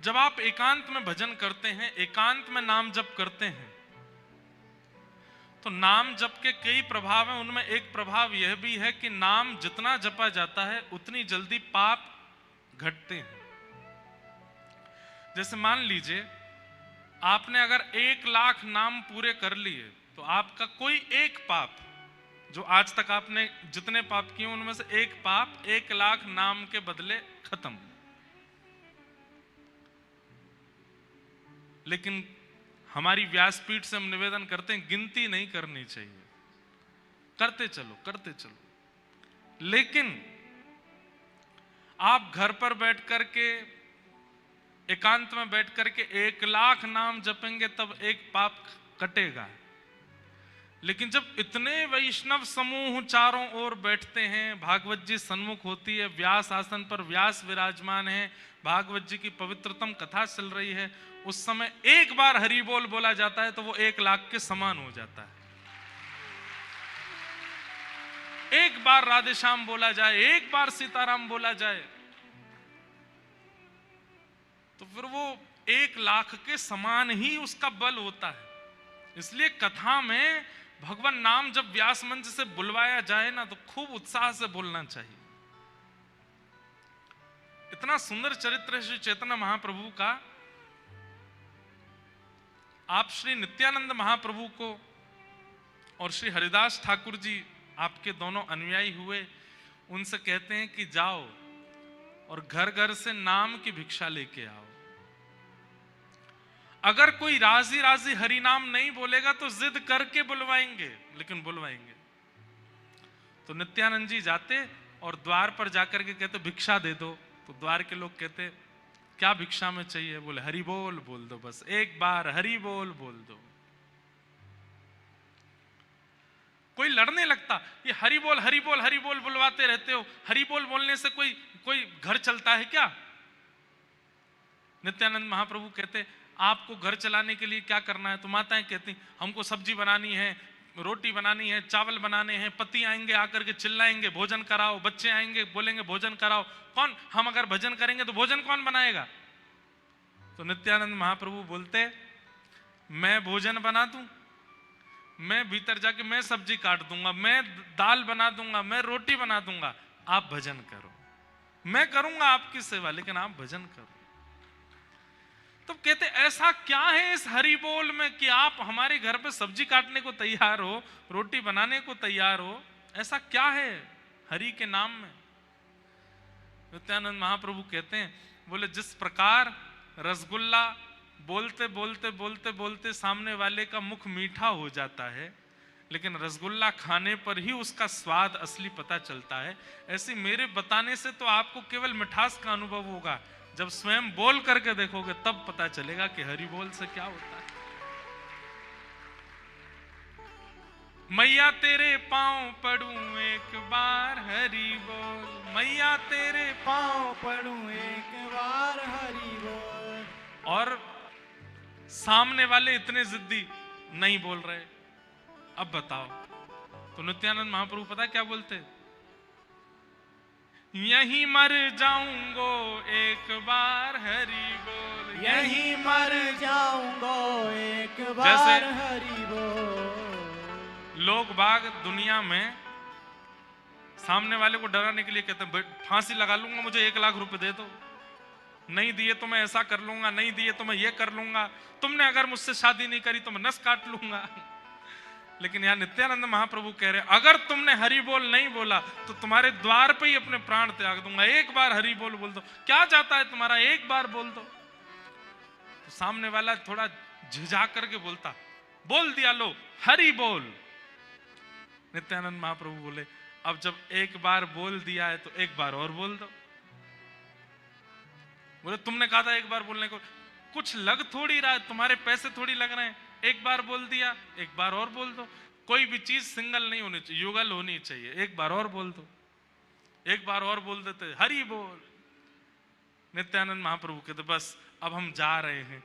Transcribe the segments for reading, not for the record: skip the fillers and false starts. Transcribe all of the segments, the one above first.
जब आप एकांत में भजन करते हैं, एकांत में नाम जप करते हैं, तो नाम जप के कई प्रभाव हैं। उनमें एक प्रभाव यह भी है कि नाम जितना जपा जाता है उतनी जल्दी पाप घटते हैं। जैसे मान लीजिए आपने अगर 1,00,000 नाम पूरे कर लिए तो आपका कोई एक पाप, जो आज तक आपने जितने पाप किए उनमें से एक पाप 1,00,000 नाम के बदले खत्म। लेकिन हमारी व्यासपीठ से हम निवेदन करते हैं गिनती नहीं करनी चाहिए, करते चलो करते चलो। लेकिन आप घर पर बैठ करके एकांत में बैठ करके 1,00,000 नाम जपेंगे तब एक पाप कटेगा। लेकिन जब इतने वैष्णव समूह चारों ओर बैठते हैं, भागवत जी सन्मुख होती है, व्यास आसन पर व्यास विराजमान है, भागवत जी की पवित्रतम कथा चल रही है, उस समय एक बार हरि बोल बोला जाता है तो वो 1,00,000 के समान हो जाता है। एक बार राधे श्याम बोला जाए, एक बार सीताराम बोला जाए, तो फिर वो 1,00,000 के समान ही उसका बल होता है। इसलिए कथा में भगवान नाम जब व्यास मंच से बुलवाया जाए ना तो खूब उत्साह से बोलना चाहिए। इतना सुंदर चरित्र है श्री चैतन्य महाप्रभु का। आप श्री नित्यानंद महाप्रभु को और श्री हरिदास ठाकुर जी आपके दोनों अनुयायी हुए, उनसे कहते हैं कि जाओ और घर घर से नाम की भिक्षा लेके आओ। अगर कोई राजी राजी हरि नाम नहीं बोलेगा तो जिद करके बुलवाएंगे, लेकिन बुलवाएंगे। तो नित्यानंद जी जाते और द्वार पर जाकर के कहते भिक्षा दे दो। तो द्वार के लोग कहते क्या भिक्षा में चाहिए? बोले हरि बोल बोल दो, बस एक बार हरि बोल बोल दो। कोई लड़ने लगता, ये हरि बोल बुलवाते रहते हो, हरि बोल बोलने से कोई घर चलता है क्या? नित्यानंद महाप्रभु कहते आपको घर चलाने के लिए क्या करना है? तो माताएं कहती हमको सब्जी बनानी है, रोटी बनानी है, चावल बनाने हैं, पति आएंगे आकर के चिल्लाएंगे भोजन कराओ, बच्चे आएंगे बोलेंगे भोजन कराओ, कौन? हम अगर भजन करेंगे तो भोजन कौन बनाएगा? तो नित्यानंद महाप्रभु बोलते मैं भोजन बना दूं, मैं भीतर जाके मैं सब्जी काट दूंगा, मैं दाल बना दूंगा, मैं रोटी बना दूंगा, आप भजन करो। मैं करूंगा आपकी सेवा, लेकिन आप भजन करो। तो कहते ऐसा क्या है इस हरि बोल में कि आप हमारे घर पे सब्जी काटने को तैयार हो, रोटी बनाने को तैयार हो? ऐसा क्या है हरि के नाम में? नित्यानंद महाप्रभु कहते हैं, बोले जिस प्रकार रसगुल्ला बोलते बोलते बोलते बोलते सामने वाले का मुख मीठा हो जाता है, लेकिन रसगुल्ला खाने पर ही उसका स्वाद असली पता चलता है, ऐसे मेरे बताने से तो आपको केवल मिठास का अनुभव होगा, जब स्वयं बोल करके देखोगे तब पता चलेगा कि हरि बोल से क्या होता है। मैया तेरे पांव पड़ूं एक बार हरि बोल, मैया तेरे पांव पड़ूं एक बार हरि बोल। और सामने वाले इतने जिद्दी नहीं बोल रहे, अब बताओ। तो नित्यानंद महाप्रभु पता क्या बोलते? यहीं मर जाऊंगो एक बार हरि बोल, यहीं मर जाऊंगो एक बार हरि बोल। लोग बाग दुनिया में सामने वाले को डराने के लिए कहते हैं फांसी लगा लूंगा, मुझे 1,00,000 रुपए दे दो, नहीं दिए तो मैं ऐसा कर लूंगा, नहीं दिए तो मैं ये कर लूंगा, तुमने अगर मुझसे शादी नहीं करी तो मैं नस काट लूंगा। लेकिन यहाँ नित्यानंद महाप्रभु कह रहे अगर तुमने हरि बोल नहीं बोला तो तुम्हारे द्वार पे ही अपने प्राण त्याग दूंगा, एक बार हरि बोल बोल दो, क्या जाता है तुम्हारा, एक बार बोल दो। तो सामने वाला थोड़ा झिझा करके बोलता, बोल दिया लो हरि बोल। नित्यानंद महाप्रभु बोले अब जब एक बार बोल दिया है तो एक बार और बोल दो। बोले तुमने कहा था एक बार बोलने को, कुछ लग थोड़ी रहा है, तुम्हारे पैसे थोड़ी लग रहे हैं, एक बार बोल दिया एक बार और बोल दो। कोई भी चीज सिंगल नहीं होनी चाहिए, युगल होनी चाहिए, एक बार और बोल दो। एक बार और बोल देते हरि बोल। नित्यानंद महाप्रभु कहते बस अब हम जा रहे हैं,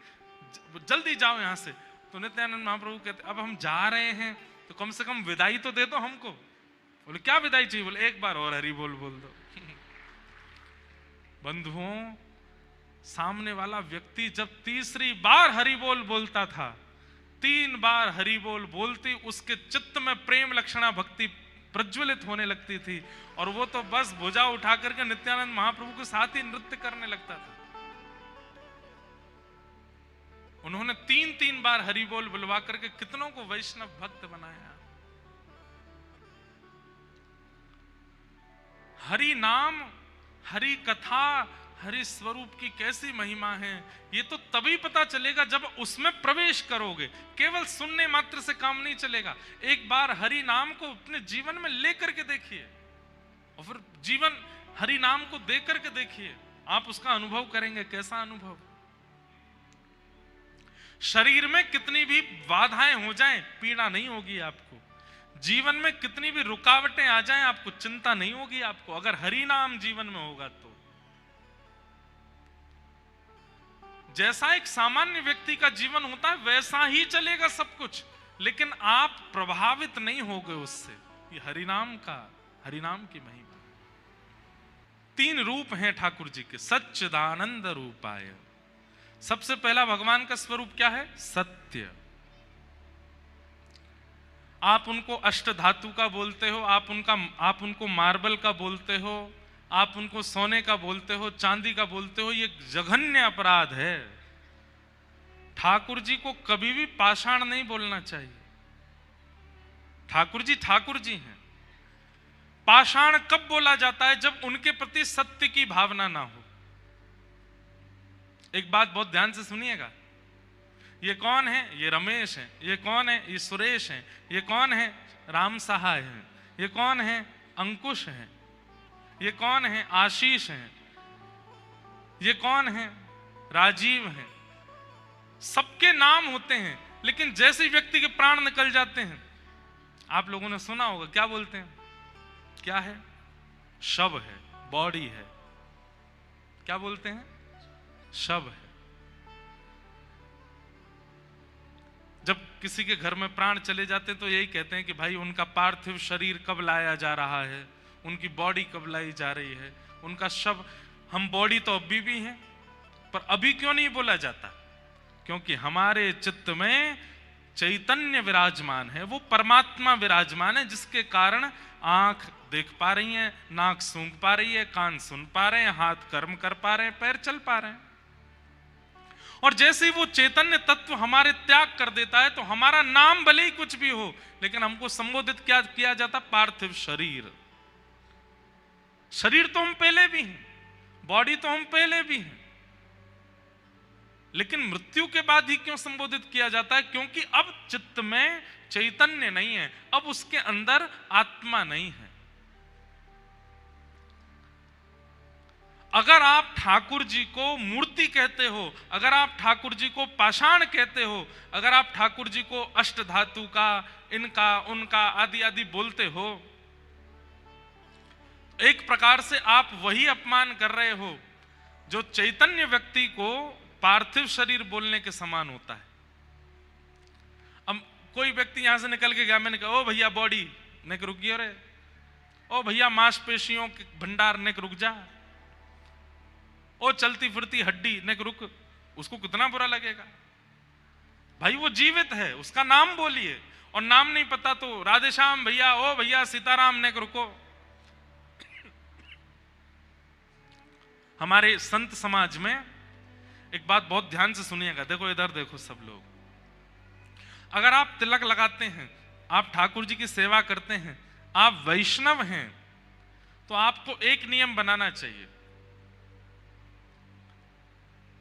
जल्दी जाओ यहां से। तो नित्यानंद महाप्रभु कहते अब हम जा रहे हैं तो कम से कम विदाई तो दे दो हमको। बोले क्या विदाई चाहिए? बोले एक बार और हरि बोल बोल दो। बंधुओं, सामने वाला व्यक्ति जब तीसरी बार हरि बोल बोलता था, 3 बार हरि बोल बोलती उसके चित्त में प्रेम लक्षणा भक्ति प्रज्वलित होने लगती थी, और वो तो बस भुजा उठा करके नित्यानंद महाप्रभु के साथ ही नृत्य करने लगता था। उन्होंने 3-3 बार हरि बोल बुलवा करके कितनों को वैष्णव भक्त बनाया। हरि नाम, हरि कथा, हरि स्वरूप की कैसी महिमा है, ये तो तभी पता चलेगा जब उसमें प्रवेश करोगे। केवल सुनने मात्र से काम नहीं चलेगा। एक बार हरि नाम को अपने जीवन में लेकर के देखिए, और फिर जीवन हरि नाम को दे करके देखिए, आप उसका अनुभव करेंगे। कैसा अनुभव? शरीर में कितनी भी बाधाएं हो जाएं, पीड़ा नहीं होगी आपको। जीवन में कितनी भी रुकावटें आ जाएं, आपको चिंता नहीं होगी आपको, अगर हरि नाम जीवन में होगा तो। जैसा एक सामान्य व्यक्ति का जीवन होता है वैसा ही चलेगा सब कुछ, लेकिन आप प्रभावित नहीं होगे उससे। ये हरिनाम की महिमा। 3 रूप हैं ठाकुर जी के, सच्चिदानंद रूपाय। सबसे पहला भगवान का स्वरूप क्या है? सत्य। आप उनको अष्ट धातु का बोलते हो, आप उनको मार्बल का बोलते हो, आप उनको सोने का बोलते हो, चांदी का बोलते हो, ये जघन्य अपराध है। ठाकुर जी को कभी भी पाषाण नहीं बोलना चाहिए। ठाकुर जी हैं। पाषाण कब बोला जाता है? जब उनके प्रति सत्य की भावना ना हो। एक बात बहुत ध्यान से सुनिएगा। ये कौन है? ये रमेश है। ये कौन है? ये सुरेश है। ये कौन है? राम सहाय है। ये कौन है? अंकुश है। ये कौन है? आशीष है। ये कौन है? राजीव है। सबके नाम होते हैं, लेकिन जैसे व्यक्ति के प्राण निकल जाते हैं, आप लोगों ने सुना होगा, क्या बोलते हैं? क्या है? शव है, बॉडी है। क्या बोलते हैं? शव है। जब किसी के घर में प्राण चले जाते हैं तो यही कहते हैं कि भाई उनका पार्थिव शरीर कब लाया जा रहा है, उनकी बॉडी कब लाई जा रही है, उनका शव। हम बॉडी तो अभी भी हैं, पर अभी क्यों नहीं बोला जाता? क्योंकि हमारे चित्त में चैतन्य विराजमान है, वो परमात्मा विराजमान है, जिसके कारण आंख देख पा रही है, नाक सूंघ पा रही है, कान सुन पा रहे हैं, हाथ कर्म कर पा रहे हैं, पैर चल पा रहे हैं। और जैसे ही वो चैतन्य तत्व हमारे त्याग कर देता है तो हमारा नाम भले ही कुछ भी हो, लेकिन हमको संबोधित क्या किया जाता? पार्थिव शरीर। शरीर तो हम पहले भी हैं, बॉडी तो हम पहले भी हैं, लेकिन मृत्यु के बाद ही क्यों संबोधित किया जाता है? क्योंकि अब चित्त में चैतन्य नहीं है, अब उसके अंदर आत्मा नहीं है। अगर आप ठाकुर जी को मूर्ति कहते हो, अगर आप ठाकुर जी को पाषाण कहते हो, अगर आप ठाकुर जी को अष्ट धातु का, इनका उनका आदि आदि बोलते हो, एक प्रकार से आप वही अपमान कर रहे हो जो चैतन्य व्यक्ति को पार्थिव शरीर बोलने के समान होता है। अब कोई व्यक्ति यहां से निकल के गया, मैंने कहा ओ भैया बॉडी, नेक रुक गया रे, ओ भैया मांसपेशियों के भंडार, नेक रुक जा, ओ चलती फिरती हड्डी, नेक रुक। उसको कितना बुरा लगेगा? भाई वो जीवित है, उसका नाम बोलिए, और नाम नहीं पता तो राधे श्याम भैया, ओ भैया सीताराम, नेक रुको। हमारे संत समाज में एक बात बहुत ध्यान से सुनिएगा, देखो इधर देखो सब लोग। अगर आप तिलक लगाते हैं, आप ठाकुर जी की सेवा करते हैं, आप वैष्णव हैं, तो आपको एक नियम बनाना चाहिए।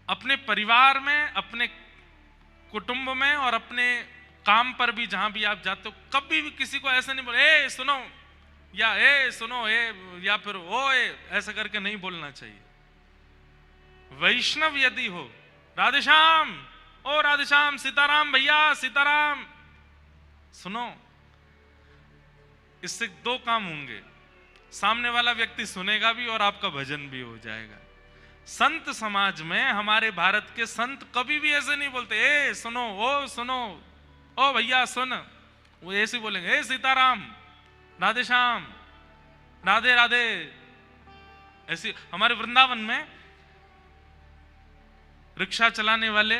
अपने परिवार में, अपने कुटुंब में और अपने काम पर भी जहां भी आप जाते हो, कभी भी किसी को ऐसा नहीं बोले ए सुनो, या ए सुनो, ए या फिर ओ ए, ऐसा करके नहीं बोलना चाहिए। वैष्णव यदि हो, राधेश्याम, ओ राधेश्याम, सीताराम भैया सीताराम, सुनो, इससे 2 काम होंगे। सामने वाला व्यक्ति सुनेगा भी और आपका भजन भी हो जाएगा। संत समाज में, हमारे भारत के संत कभी भी ऐसे नहीं बोलते ए सुनो, ओ सुनो, ओ भैया सुन। वो ऐसे बोलेंगे ए सीताराम, राधे श्याम, राधे राधे। ऐसी हमारे वृंदावन में रिक्शा चलाने वाले,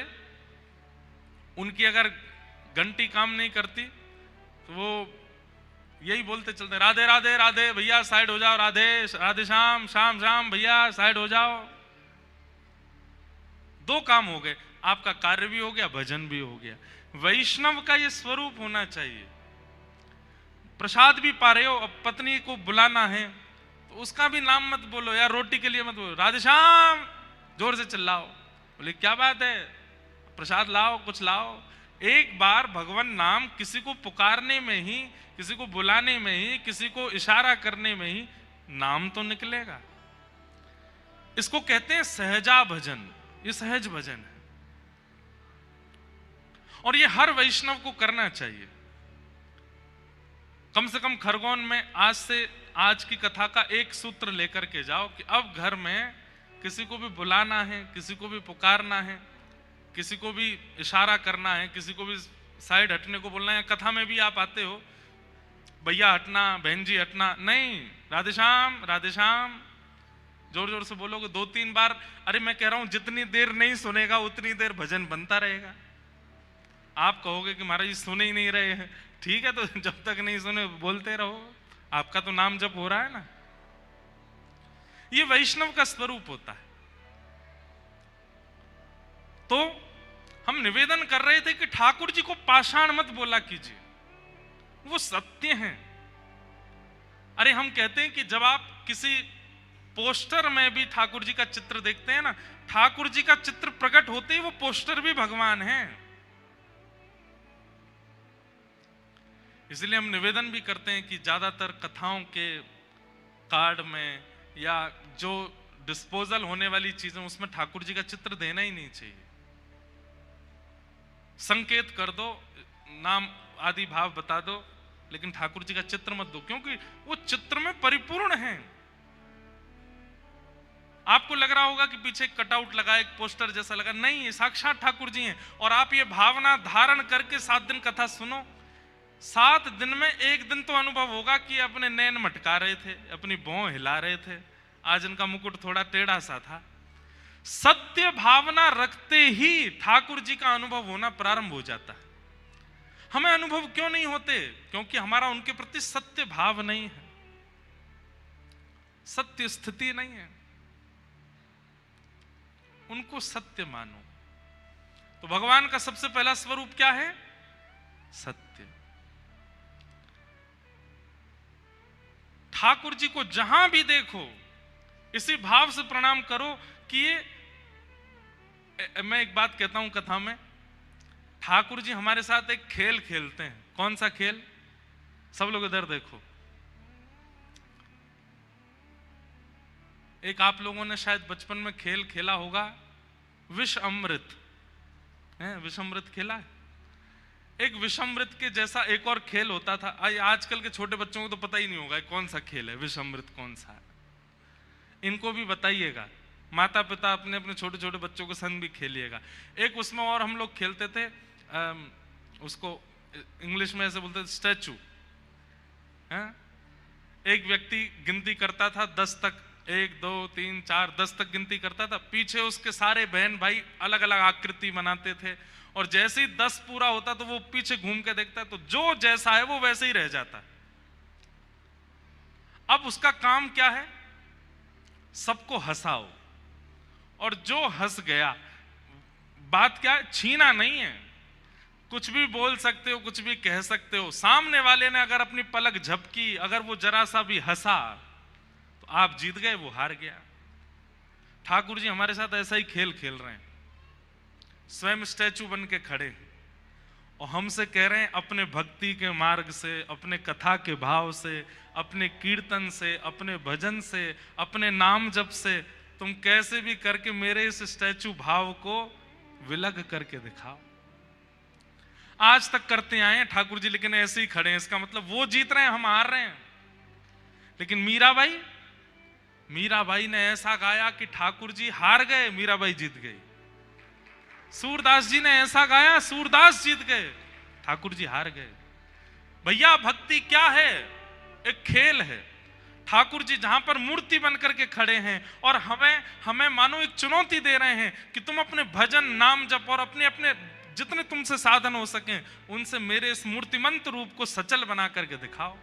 उनकी अगर घंटी काम नहीं करती तो वो यही बोलते चलते, राधे राधे राधे भैया साइड हो जाओ, राधे राधे श्याम श्याम श्याम भैया साइड हो जाओ। दो काम हो गए, आपका कार्य भी हो गया, भजन भी हो गया। वैष्णव का ये स्वरूप होना चाहिए। प्रसाद भी पा रहे हो, अब पत्नी को बुलाना है तो उसका भी नाम मत बोलो यार, रोटी के लिए मत बोलो राधे श्याम, जोर से चिल्लाओ। बोले क्या बात है, प्रसाद लाओ, कुछ लाओ। एक बार भगवान नाम किसी को पुकारने में ही, किसी को बुलाने में ही, किसी को इशारा करने में ही नाम तो निकलेगा। इसको कहते हैं सहजा भजन, ये सहज भजन है और ये हर वैष्णव को करना चाहिए। कम से कम खरगोन में आज से, आज की कथा का एक सूत्र लेकर के जाओ कि अब घर में किसी को भी बुलाना है, किसी को भी पुकारना है, किसी को भी इशारा करना है, किसी को भी साइड हटने को बोलना है। कथा में भी आप आते हो, भैया हटना, बहन जी हटना, नहीं, राधे श्याम जोर जोर से बोलोगे 2-3 बार। अरे मैं कह रहा हूं जितनी देर नहीं सुनेगा उतनी देर भजन बनता रहेगा। आप कहोगे कि महाराज जी सुने ही नहीं रहे हैं, ठीक है, तो जब तक नहीं सुने बोलते रहो, आपका तो नाम जप हो रहा है ना। ये वैष्णव का स्वरूप होता है। तो हम निवेदन कर रहे थे कि ठाकुर जी को पाषाण मत बोला कीजिए, वो सत्य हैं। अरे हम कहते हैं कि जब आप किसी पोस्टर में भी ठाकुर जी का चित्र देखते हैं ना, ठाकुर जी का चित्र प्रकट होते ही वो पोस्टर भी भगवान है। इसलिए हम निवेदन भी करते हैं कि ज्यादातर कथाओं के कार्ड में या जो डिस्पोजल होने वाली चीजें, उसमें ठाकुर जी का चित्र देना ही नहीं चाहिए। संकेत कर दो, नाम आदि भाव बता दो, लेकिन ठाकुर जी का चित्र मत दो, क्योंकि वो चित्र में परिपूर्ण है। आपको लग रहा होगा कि पीछे एक कटआउट लगा, एक पोस्टर जैसा लगा, नहीं, ये साक्षात ठाकुर जी हैं। और आप ये भावना धारण करके 7 दिन कथा सुनो, 7 दिन में एक दिन तो अनुभव होगा कि अपने नैन मटका रहे थे, अपनी भौं हिला रहे थे, आज इनका मुकुट थोड़ा टेढ़ा सा था। सत्य भावना रखते ही ठाकुर जी का अनुभव होना प्रारंभ हो जाता है। हमें अनुभव क्यों नहीं होते? क्योंकि हमारा उनके प्रति सत्य भाव नहीं है, सत्य स्थिति नहीं है। उनको सत्य मानो। तो भगवान का सबसे पहला स्वरूप क्या है? सत्य। ठाकुर जी को जहां भी देखो इसी भाव से प्रणाम करो कि मैं एक बात कहता हूं कथा में, ठाकुर जी हमारे साथ एक खेल खेलते हैं। कौन सा खेल? सब लोग इधर देखो। एक आप लोगों ने शायद बचपन में खेल खेला होगा, विष अमृत है, विष अमृत खेला है। एक विष अमृत के जैसा एक और खेल होता था। आजकल के छोटे बच्चों को तो पता ही नहीं होगा कौन सा खेल है, विष अमृत कौन सा है। इनको भी बताइएगा, माता पिता अपने अपने छोटे छोटे बच्चों के संग भी खेलिएगा। एक उसमें और हम लोग खेलते थे, उसको इंग्लिश में ऐसे बोलते थे स्टैचू। एक व्यक्ति गिनती करता था 10 तक, 1 2 3 4 10 तक गिनती करता था। पीछे उसके सारे बहन भाई अलग अलग आकृति बनाते थे, और जैसे ही 10 पूरा होता तो वो पीछे घूम के देखता, तो जो जैसा है वो वैसे ही रह जाता। अब उसका काम क्या है? सबको हंसाओ, और जो हंस गया, बात क्या है? छीना नहीं है, कुछ भी बोल सकते हो, कुछ भी कह सकते हो। सामने वाले ने अगर अपनी पलक झपकी, अगर वो जरा सा भी हंसा, तो आप जीत गए, वो हार गया। ठाकुर जी हमारे साथ ऐसा ही खेल खेल रहे हैं, स्वयं स्टैचू बन के खड़े, और हमसे कह रहे हैं अपने भक्ति के मार्ग से, अपने कथा के भाव से, अपने कीर्तन से, अपने भजन से, अपने नाम जप से तुम कैसे भी करके मेरे इस स्टैचू भाव को विलग करके दिखाओ। आज तक करते आए हैं ठाकुर जी, लेकिन ऐसे ही खड़े हैं। इसका मतलब वो जीत रहे हैं, हम हार रहे हैं। लेकिन मीराबाई ने ऐसा गाया कि ठाकुर जी हार गए, मीराबाई जीत गई। सूरदास जी ने ऐसा गाया, सूरदास जीत गए, ठाकुर जी हार गए। भैया भक्ति क्या है? एक खेल है। ठाकुर जी जहां पर मूर्ति बन करके खड़े हैं और हमें मानो एक चुनौती दे रहे हैं कि तुम अपने भजन नाम जप और अपने अपने जितने तुमसे साधन हो सके उनसे मेरे इस मूर्तिमंत रूप को सचल बना करके दिखाओ।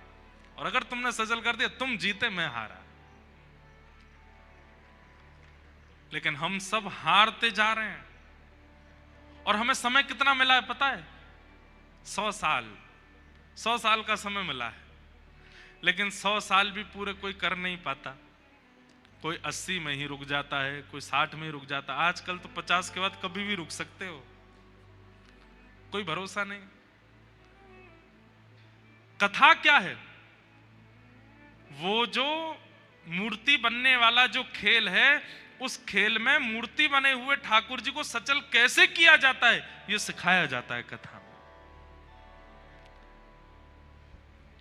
और अगर तुमने सचल कर दिया, तुम जीते मैं हारा। लेकिन हम सब हारते जा रहे हैं। और हमें समय कितना मिला है पता है? 100 साल। 100 साल का समय मिला है, लेकिन 100 साल भी पूरे कोई कर नहीं पाता। कोई 80 में ही रुक जाता है, कोई 60 में ही रुक जाता है। आजकल तो 50 के बाद कभी भी रुक सकते हो, कोई भरोसा नहीं। कथा क्या है? वो जो मूर्ति बनने वाला जो खेल है, उस खेल में मूर्ति बने हुए ठाकुर जी को सचल कैसे किया जाता है, यह सिखाया जाता है कथा में।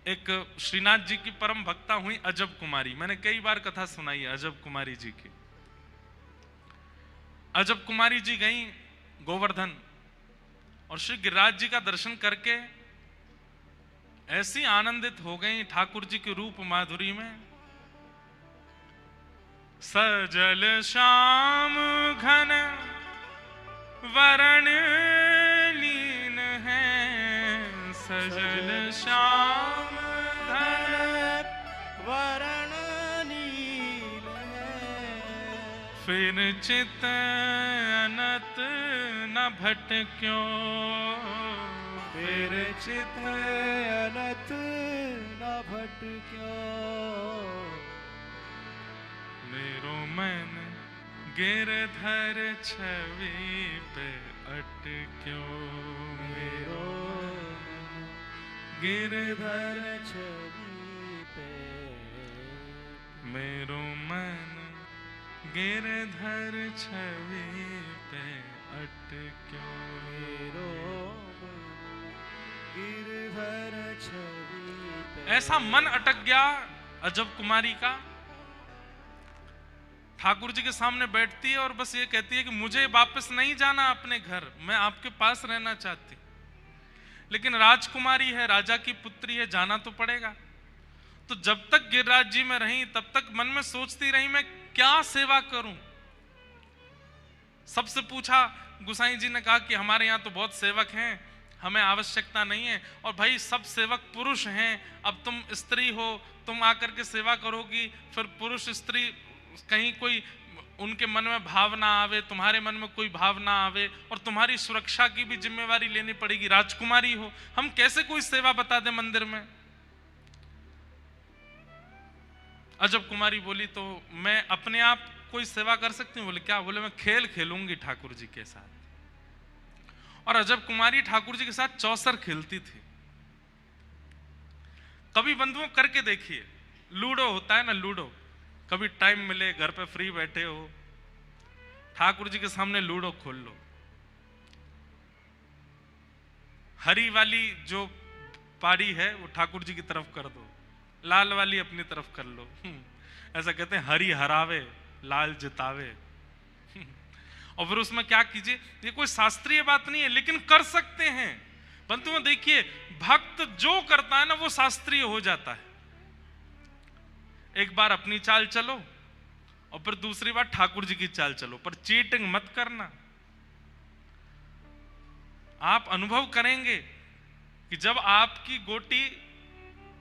एक श्रीनाथ जी की परम भक्ता हुई अजब कुमारी, मैंने कई बार कथा सुनाई है अजब कुमारी जी की। अजब कुमारी जी गई गोवर्धन और श्री गिरिराज जी का दर्शन करके ऐसी आनंदित हो गई ठाकुर जी के रूप माधुरी में। सजल श्याम घन वरण लीन है, सजल श्याम घन वरण नील है। फिर चित अनत न भटक्यो, फिर चित अनत न भटक्यो। मेरो मन गिरधर छवि पे अटक्यो, मेरो गिरधर छवि पे। मेरो मन गिरधर छवि पे अटक्यो। मेरो गिरधर छवि पे। ऐसा मन अटक गया अजब कुमारी का। ठाकुर जी के सामने बैठती है और बस ये कहती है कि मुझे वापस नहीं जाना अपने घर, मैं आपके पास रहना चाहती। लेकिन राजकुमारी है, राजा की पुत्री है, जाना तो पड़ेगा। तो जब तक गिरिराज जी में रही तब तक मन में सोचती रही मैं क्या सेवा करूं। सबसे पूछा, गुसाई जी ने कहा कि हमारे यहाँ तो बहुत सेवक हैं, हमें आवश्यकता नहीं है। और भाई सब सेवक पुरुष हैं, अब तुम स्त्री हो, तुम आकर के सेवा करोगी, फिर पुरुष स्त्री कहीं कोई उनके मन में भाव ना आवे, तुम्हारे मन में कोई भाव ना आवे, और तुम्हारी सुरक्षा की भी जिम्मेवारी लेनी पड़ेगी, राजकुमारी हो, हम कैसे कोई सेवा बता दें मंदिर में। अजब कुमारी बोली तो मैं अपने आप कोई सेवा कर सकती हूँ। बोले क्या? बोले मैं खेल खेलूंगी ठाकुर जी के साथ। और अजब कुमारी ठाकुर जी के साथ चौसर खेलती थी। कभी बंधुओं करके देखिए, लूडो होता है ना, लूडो, कभी टाइम मिले, घर पे फ्री बैठे हो, ठाकुर जी के सामने लूडो खोल लो। हरी वाली जो पारी है वो ठाकुर जी की तरफ कर दो, लाल वाली अपनी तरफ कर लो। ऐसा कहते हैं हरी हरावे लाल जितावे। और फिर उसमें क्या कीजिए, ये कोई शास्त्रीय बात नहीं है, लेकिन कर सकते हैं। परंतु देखिए, भक्त जो करता है ना वो शास्त्रीय हो जाता है। एक बार अपनी चाल चलो और फिर दूसरी बार ठाकुर जी की चाल चलो, पर चीटिंग मत करना। आप अनुभव करेंगे कि जब आपकी गोटी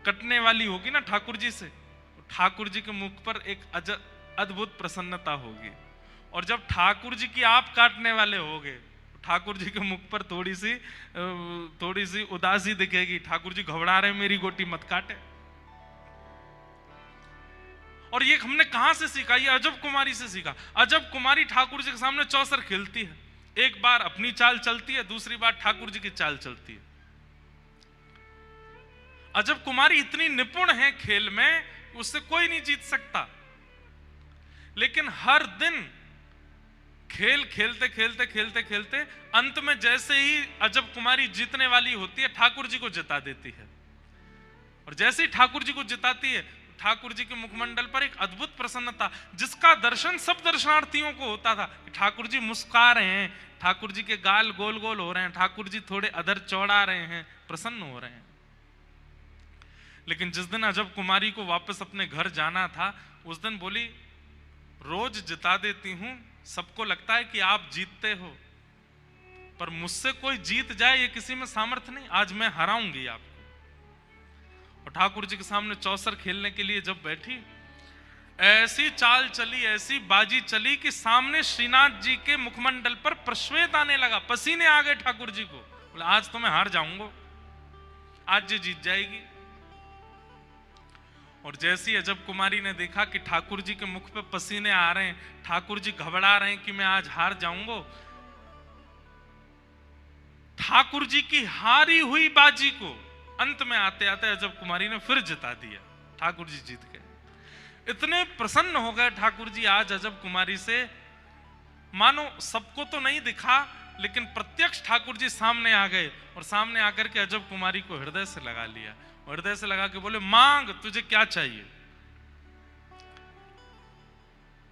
कटने वाली होगी ना ठाकुर जी से, तो ठाकुर जी के मुख पर एक अद्भुत प्रसन्नता होगी। और जब ठाकुर जी की आप काटने वाले होगे, तो ठाकुर जी के मुख पर थोड़ी सी उदासी दिखेगी। ठाकुर जी घबरा रहे, मेरी गोटी मत काटे। और ये हमने कहां से सीखा? ये अजब कुमारी से सीखा। अजब कुमारी ठाकुर जी के सामने चौसर खेलती है, एक बार अपनी चाल चलती है, दूसरी बार ठाकुर जी की चाल चलती है। अजब कुमारी इतनी निपुण है खेल में, उससे कोई नहीं जीत सकता। लेकिन हर दिन खेल खेलते खेलते खेलते खेलते अंत में जैसे ही अजब कुमारी जीतने वाली होती है, ठाकुर जी को जिता देती है। और जैसे ही ठाकुर जी को जिताती है, ठाकुर जी के मुखमंडल पर एक अद्भुत प्रसन्नता, जिसका दर्शन सब दर्शनार्थियों को होता था। ठाकुर जी मुस्कुरा रहे हैं, ठाकुर जी के गाल गोल गोल हो रहे हैं, ठाकुर जी थोड़े अधर चौड़ा रहे हैं, प्रसन्न हो रहे हैं। लेकिन जिस दिन अजब कुमारी को वापस अपने घर जाना था, उस दिन बोली, रोज जिता देती हूं, सबको लगता है कि आप जीतते हो, पर मुझसे कोई जीत जाए ये किसी में सामर्थ्य नहीं, आज मैं हराऊंगी आपको। और ठाकुर जी के सामने चौसर खेलने के लिए जब बैठी, ऐसी चाल चली, ऐसी बाजी चली कि सामने श्रीनाथ जी के मुखमंडल पर प्रश्वेत आने लगा, पसीने आ गए ठाकुर जी को। बोले आज तो मैं हार जाऊंगा, आज ये जीत जाएगी। और जैसी अजब कुमारी ने देखा कि ठाकुर जी के मुख पे पसीने आ रहे हैं, ठाकुर जी घबरा रहे हैं कि मैं आज हार जाऊंगा, ठाकुर जी की हारी हुई बाजी को अंत में आते आते अजब कुमारी ने फिर जिता दिया, ठाकुर जी जीत गए। इतने प्रसन्न हो गए ठाकुर जी आज अजब कुमारी से, मानो सबको तो नहीं दिखा, लेकिन प्रत्यक्ष ठाकुर जी सामने आ गए और सामने आकर के अजब कुमारी को हृदय से लगा लिया। हृदय से लगा के बोले, मांग, तुझे क्या चाहिए?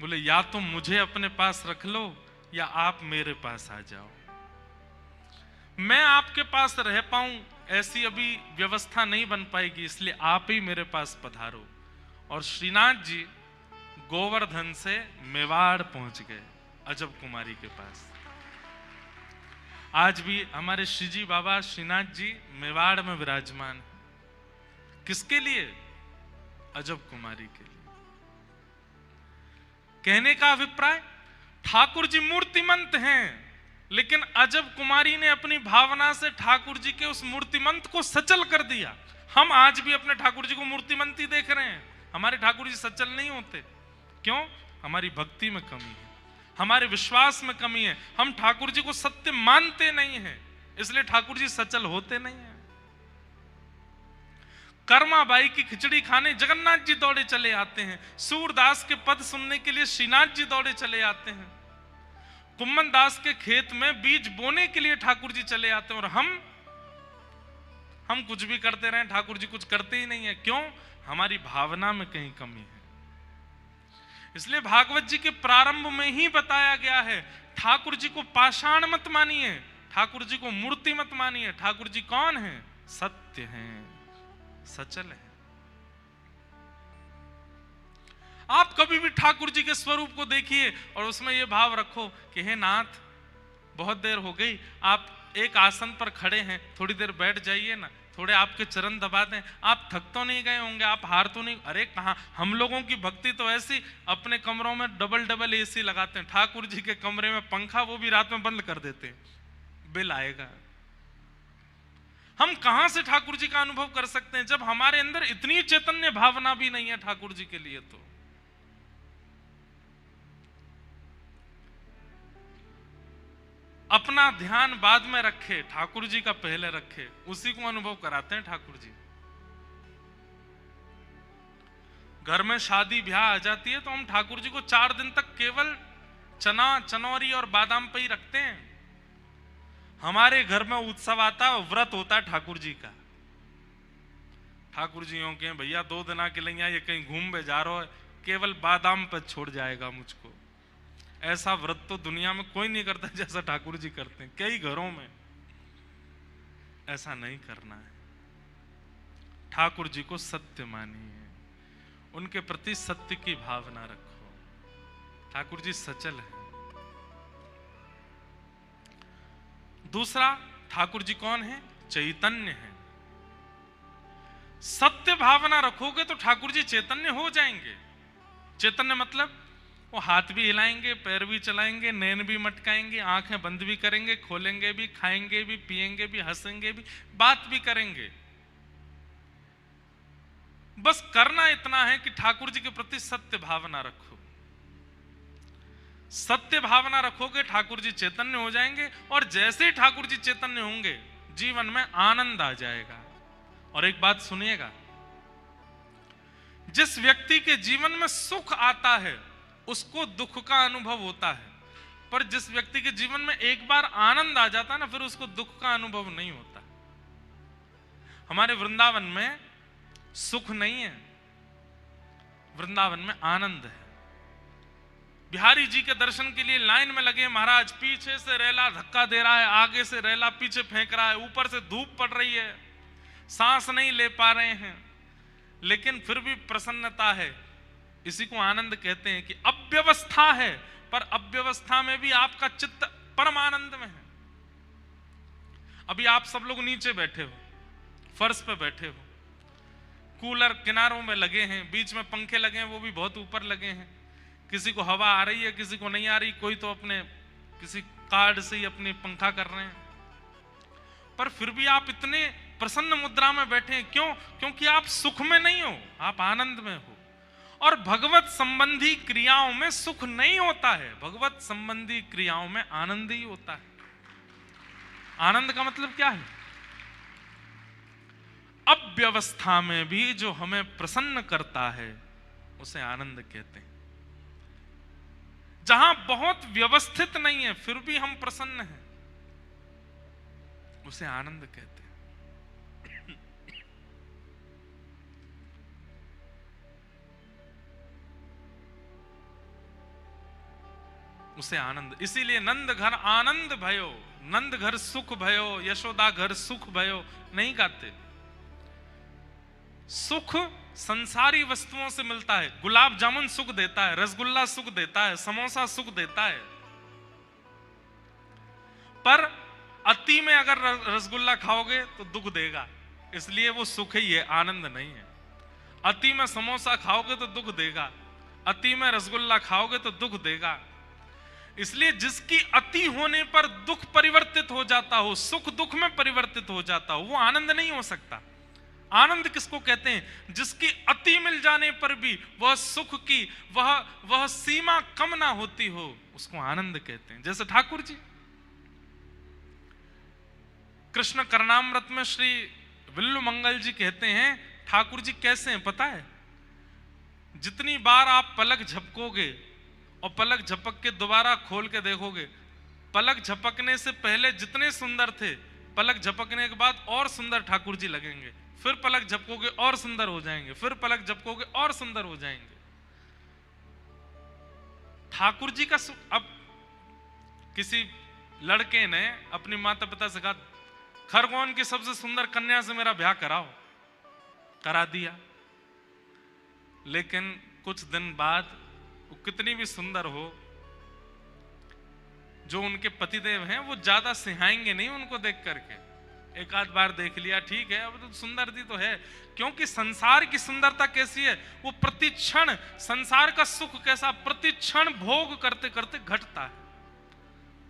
बोले, या तो मुझे अपने पास रख लो या आप मेरे पास आ जाओ। मैं आपके पास रह पाऊं ऐसी अभी व्यवस्था नहीं बन पाएगी, इसलिए आप ही मेरे पास पधारो। और श्रीनाथ जी गोवर्धन से मेवाड़ पहुंच गए अजब कुमारी के पास। आज भी हमारे श्रीजी बाबा श्रीनाथ जी मेवाड़ में विराजमान है। किसके लिए? अजब कुमारी के लिए। कहने का अभिप्राय, ठाकुर जी मूर्तिमंत हैं, लेकिन अजब कुमारी ने अपनी भावना से ठाकुर जी के उस मूर्तिमंत को सचल कर दिया। हम आज भी अपने ठाकुर जी को मूर्तिमंत ही देख रहे हैं, हमारे ठाकुर जी सचल नहीं होते। क्यों? हमारी भक्ति में कमी है, हमारे विश्वास में कमी है, हम ठाकुर जी को सत्य मानते नहीं हैं, इसलिए ठाकुर जी सचल होते नहीं हैं। कर्माबाई की खिचड़ी खाने जगन्नाथ जी दौड़े चले आते हैं, सूरदास के पद सुनने के लिए श्रीनाथ जी दौड़े चले आते हैं, कुम्मन दास के खेत में बीज बोने के लिए ठाकुर जी चले आते हैं। और हम कुछ भी करते रहे, ठाकुर जी कुछ करते ही नहीं है। क्यों? हमारी भावना में कहीं कमी है। इसलिए भागवत जी के प्रारंभ में ही बताया गया है, ठाकुर जी को पाषाण मत मानिए, ठाकुर जी को मूर्ति मत मानिए। ठाकुर जी कौन है? सत्य हैं, सचल है। आप कभी भी ठाकुर जी के स्वरूप को देखिए और उसमें यह भाव रखो कि हे नाथ, बहुत देर हो गई, आप एक आसन पर खड़े हैं, थोड़ी देर बैठ जाइए ना, थोड़े आपके चरण दबा दें, आप थक तो नहीं गए होंगे, आप हार तो नहीं। अरे कहां, हम लोगों की भक्ति तो ऐसी, अपने कमरों में डबल एसी लगाते हैं, ठाकुर जी के कमरे में पंखा वो भी रात में बंद कर देते हैं, बिल आएगा। हम कहां से ठाकुर जी का अनुभव कर सकते हैं जब हमारे अंदर इतनी चैतन्य भावना भी नहीं है ठाकुर जी के लिए? तो अपना ध्यान बाद में रखे, ठाकुर जी का पहले रखे, उसी को अनुभव कराते हैं ठाकुर जी। घर में शादी ब्याह आ जाती है तो हम ठाकुर जी को 4 दिन तक केवल चना, चनौरी और बादाम पे ही रखते हैं। हमारे घर में उत्सव आता है, व्रत होता है ठाकुर जी का। ठाकुर जी हो के भैया 2 दिन के लिए ये कहीं घूम में जा रहा है, केवल बादाम पर छोड़ जाएगा मुझको। ऐसा व्रत तो दुनिया में कोई नहीं करता जैसा ठाकुर जी करते हैं। कई घरों में ऐसा नहीं करना है। traakur जी को सत्य मानिए, उनके प्रति सत्य की भावना रखो। ठाकुर जी सचल है। दूसरा, ठाकुर जी कौन है? चैतन्य है। सत्य भावना रखोगे तो ठाकुर जी चैतन्य हो जाएंगे। चैतन्य मतलब वो हाथ भी हिलाएंगे, पैर भी चलाएंगे, नैन भी मटकाएंगे, आंखें बंद भी करेंगे, खोलेंगे भी, खाएंगे भी, पिएंगे भी, हंसेंगे भी, बात भी करेंगे। बस करना इतना है कि ठाकुर जी के प्रति सत्य भावना रखो। सत्य भावना रखोगे, ठाकुर जी चैतन्य हो जाएंगे। और जैसे ही ठाकुर जी चैतन्य होंगे, जीवन में आनंद आ जाएगा। और एक बात सुनिएगा, जिस व्यक्ति के जीवन में सुख आता है उसको दुख का अनुभव होता है, पर जिस व्यक्ति के जीवन में एक बार आनंद आ जाता है ना, फिर उसको दुख का अनुभव नहीं होता। हमारे वृंदावन में सुख नहीं है, वृंदावन में आनंद है। बिहारी जी के दर्शन के लिए लाइन में लगे महाराज, पीछे से रेला धक्का दे रहा है, आगे से रेला पीछे फेंक रहा है, ऊपर से धूप पड़ रही है, सांस नहीं ले पा रहे हैं। लेकिन फिर भी प्रसन्नता है। इसी को आनंद कहते हैं कि अव्यवस्था है, पर अव्यवस्था में भी आपका चित्त परम आनंद में है। अभी आप सब लोग नीचे बैठे हो, फर्श पे बैठे हो, कूलर किनारों में लगे हैं, बीच में पंखे लगे हैं, वो भी बहुत ऊपर लगे हैं। किसी को हवा आ रही है, किसी को नहीं आ रही, कोई तो अपने किसी कार्ड से ही अपने पंखा कर रहे हैं, पर फिर भी आप इतने प्रसन्न मुद्रा में बैठे हैं। क्यों? क्योंकि आप सुख में नहीं हो, आप आनंद में हो। और भगवत संबंधी क्रियाओं में सुख नहीं होता है, भगवत संबंधी क्रियाओं में आनंद ही होता है। आनंद का मतलब क्या है? अव्यवस्था में भी जो हमें प्रसन्न करता है उसे आनंद कहते हैं। जहां बहुत व्यवस्थित नहीं है फिर भी हम प्रसन्न हैं, उसे आनंद कहते हैं। उसे आनंद, इसीलिए नंद घर आनंद भयो, नंद घर सुख भयो, यशोदा घर सुख भयो नहीं गाते। सुख संसारी वस्तुओं से मिलता है। गुलाब जामुन सुख देता है, रसगुल्ला सुख देता है, समोसा सुख देता है, पर अति में अगर रसगुल्ला खाओगे तो दुख देगा, इसलिए वो सुख ही है, आनंद नहीं है। अति में समोसा खाओगे तो दुख देगा, अति में रसगुल्ला खाओगे तो दुख देगा। इसलिए जिसकी अति होने पर दुख परिवर्तित हो जाता हो, सुख दुख में परिवर्तित हो जाता हो, वो आनंद नहीं हो सकता। आनंद किसको कहते हैं? जिसकी अति मिल जाने पर भी वह सुख की वह सीमा कम ना होती हो, उसको आनंद कहते हैं। जैसे ठाकुर जी कृष्ण करनामृत में श्री विल्लु मंगल जी कहते हैं, ठाकुर जी कैसे हैं पता है? जितनी बार आप पलक झपकोगे और पलक झपक के दोबारा खोल के देखोगे, पलक झपकने से पहले जितने सुंदर थे, पलक झपकने के बाद और सुंदर ठाकुर जी लगेंगे, फिर पलक झपकोगे और सुंदर हो जाएंगे, फिर पलक झपकोगे और सुंदर हो जाएंगे। ठाकुर जी का अब किसी लड़के ने अपनी माता पिता से कहा, खरगोन की सबसे सुंदर कन्या से मेरा ब्याह कराओ, करा दिया। लेकिन कुछ दिन बाद वो कितनी भी सुंदर हो, जो उनके पतिदेव हैं वो ज्यादा सिहाएंगे नहीं उनको देख करके। एक आध बार देख लिया ठीक है, अब तो सुंदर दी तो है, क्योंकि संसार की सुंदरता कैसी है, वो प्रतिक्षण, संसार का सुख कैसा, प्रतिक्षण भोग करते करते घटता है।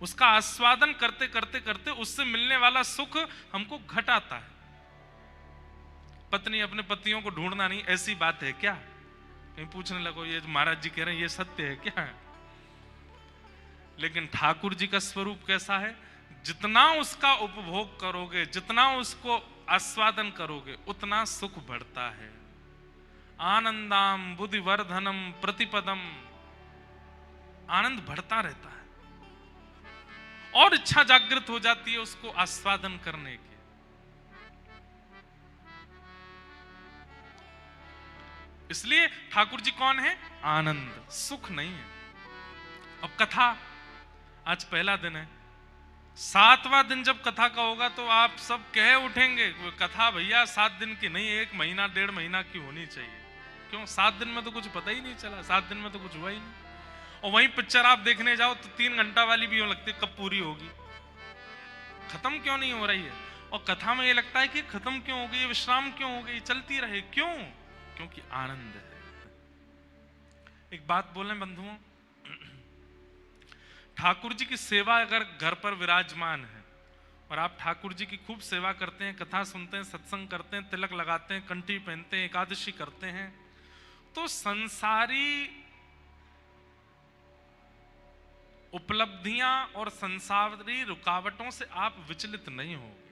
उसका आस्वादन करते करते करते उससे मिलने वाला सुख हमको घटाता है। पत्नी अपने पतियों को ढूंढना नहीं, ऐसी बात है क्या? कहीं पूछने लगो ये महाराज जी कह रहे हैं ये सत्य है क्या? लेकिन ठाकुर जी का स्वरूप कैसा है? जितना उसका उपभोग करोगे, जितना उसको आस्वादन करोगे, उतना सुख बढ़ता है। आनंदाम बुद्धिवर्धनम प्रतिपदम, आनंद बढ़ता रहता है और इच्छा जागृत हो जाती है उसको आस्वादन करने की। इसलिए ठाकुर जी कौन है? आनंद, सुख नहीं है। अब कथा, आज पहला दिन है, 7वां दिन जब कथा का होगा तो आप सब कह उठेंगे कथा भैया 7 दिन की नहीं, 1 महीना 1.5 महीना की होनी चाहिए। क्यों? 7 दिन में तो कुछ पता ही नहीं चला, 7 दिन में तो कुछ हुआ ही नहीं। और वहीं पिक्चर आप देखने जाओ तो 3 घंटा वाली भी यूं लगती है कब पूरी होगी, खत्म क्यों नहीं हो रही है। और कथा में ये लगता है कि खत्म क्यों हो गई, विश्राम क्यों हो गई, चलती रहे। क्यों? क्योंकि आनंद है। एक बात बोले बंधुओं, ठाकुर जी की सेवा अगर घर पर विराजमान है और आप ठाकुर जी की खूब सेवा करते हैं, कथा सुनते हैं, सत्संग करते हैं, तिलक लगाते हैं, कंठी पहनते हैं, एकादशी करते हैं, तो संसारी उपलब्धियां और संसारी रुकावटों से आप विचलित नहीं होगे।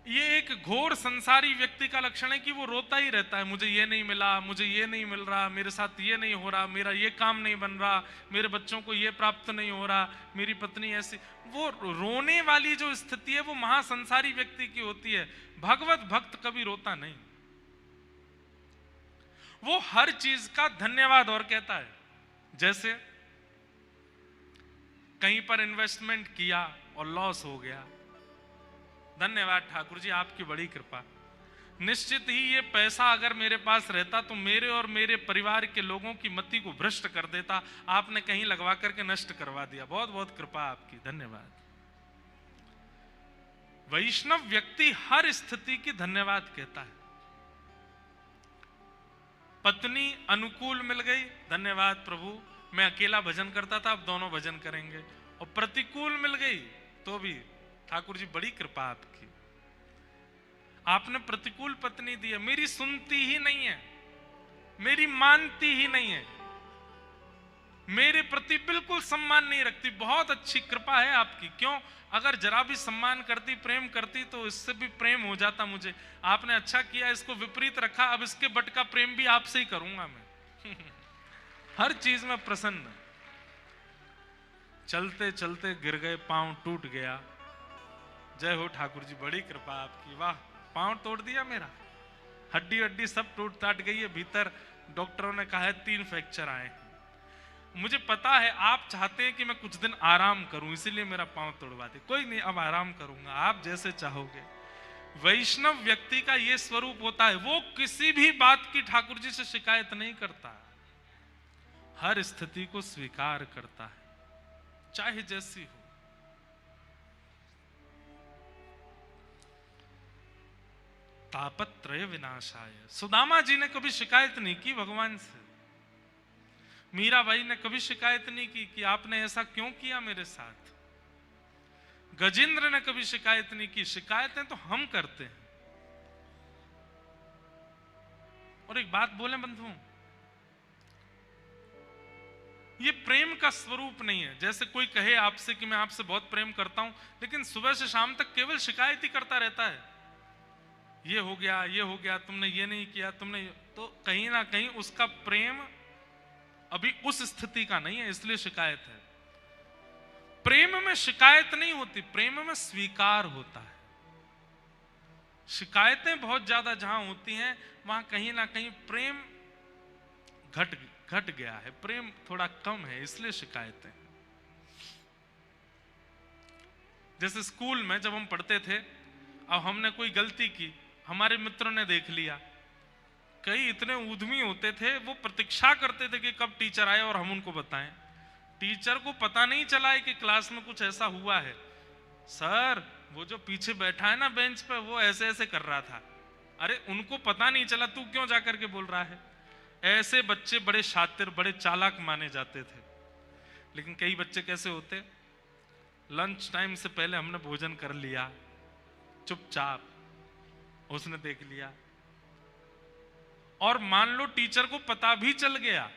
ये एक घोर संसारी व्यक्ति का लक्षण है कि वो रोता ही रहता है, मुझे ये नहीं मिला, मुझे ये नहीं मिल रहा, मेरे साथ ये नहीं हो रहा, मेरा ये काम नहीं बन रहा, मेरे बच्चों को ये प्राप्त नहीं हो रहा, मेरी पत्नी ऐसी। वो रोने वाली जो स्थिति है वो महासंसारी व्यक्ति की होती है। भगवत भक्त कभी रोता नहीं, वो हर चीज का धन्यवाद और कहता है। जैसे कहीं पर इन्वेस्टमेंट किया और लॉस हो गया, धन्यवाद ठाकुर जी आपकी बड़ी कृपा। निश्चित ही ये पैसा अगर मेरे पास रहता तो मेरे और मेरे परिवार के लोगों की मति को भ्रष्ट कर देता। आपने कहीं लगवा करके नष्ट करवा दिया। बहुत बहुत कृपा आपकी, धन्यवाद। वैष्णव व्यक्ति हर स्थिति की धन्यवाद कहता है। पत्नी अनुकूल मिल गई, धन्यवाद प्रभु, मैं अकेला भजन करता था, अब दोनों भजन करेंगे। और प्रतिकूल मिल गई तो भी ठाकुर जी बड़ी कृपा आपकी, आपने प्रतिकूल पत्नी दी है। मेरी सुनती ही नहीं है, मेरी मानती ही नहीं है, मेरे प्रति बिल्कुल सम्मान नहीं रखती। बहुत अच्छी कृपा है आपकी। क्यों? अगर जरा भी सम्मान करती, प्रेम करती तो इससे भी प्रेम हो जाता मुझे। आपने अच्छा किया, इसको विपरीत रखा, अब इसके बट का प्रेम भी आपसे ही करूंगा मैं। हर चीज में प्रसन्न। चलते चलते गिर गए, पांव टूट गया। जय हो ठाकुर जी, बड़ी कृपा आपकी। वाह, पांव तोड़ दिया मेरा, हड्डी हड्डी सब टूट टाट गई है भीतर। डॉक्टरों ने कहा है 3 फ्रैक्चर आए। मुझे पता है आप चाहते हैं कि मैं कुछ दिन आराम करूं, इसीलिए मेरा पांव तोड़वा दे। कोई नहीं, अब आराम करूंगा, आप जैसे चाहोगे। वैष्णव व्यक्ति का यह स्वरूप होता है, वो किसी भी बात की ठाकुर जी से शिकायत नहीं करता, हर स्थिति को स्वीकार करता है, चाहे जैसी हो। तापत्रय विनाशाय। सुदामा जी ने कभी शिकायत नहीं की भगवान से। मीराबाई ने कभी शिकायत नहीं की कि आपने ऐसा क्यों किया मेरे साथ। गजेंद्र ने कभी शिकायत नहीं की। शिकायतें तो हम करते हैं। और एक बात बोले बंधुओं, ये प्रेम का स्वरूप नहीं है। जैसे कोई कहे आपसे कि मैं आपसे बहुत प्रेम करता हूं, लेकिन सुबह से शाम तक केवल शिकायत ही करता रहता है, ये हो गया, ये हो गया, तुमने ये नहीं किया, तुमने, तो कहीं ना कहीं उसका प्रेम अभी उस स्थिति का नहीं है, इसलिए शिकायत है। प्रेम में शिकायत नहीं होती, प्रेम में स्वीकार होता है। शिकायतें बहुत ज्यादा जहां होती हैं, वहां कहीं ना कहीं प्रेम घट गया है, प्रेम थोड़ा कम है, इसलिए शिकायतें। जैसे स्कूल में जब हम पढ़ते थे, अब हमने कोई गलती की, हमारे मित्रों ने देख लिया, कई इतने उद्यमी होते थे, वो प्रतीक्षा करते थे कि कब टीचर आए और हम उनको बताएं। टीचर को पता नहीं चला है कि क्लास में कुछ ऐसा हुआ है। सर, वो जो पीछे बैठा है ना बेंच पे, वो ऐसे ऐसे कर रहा था। अरे उनको पता नहीं चला, तू क्यों जाकर के बोल रहा है? ऐसे बच्चे बड़े शातिर, बड़े चालाक माने जाते थे। लेकिन कई बच्चे कैसे होते, लंच टाइम से पहले हमने भोजन कर लिया, चुपचाप, उसने देख लिया, और मान लो टीचर को पता भी चल गया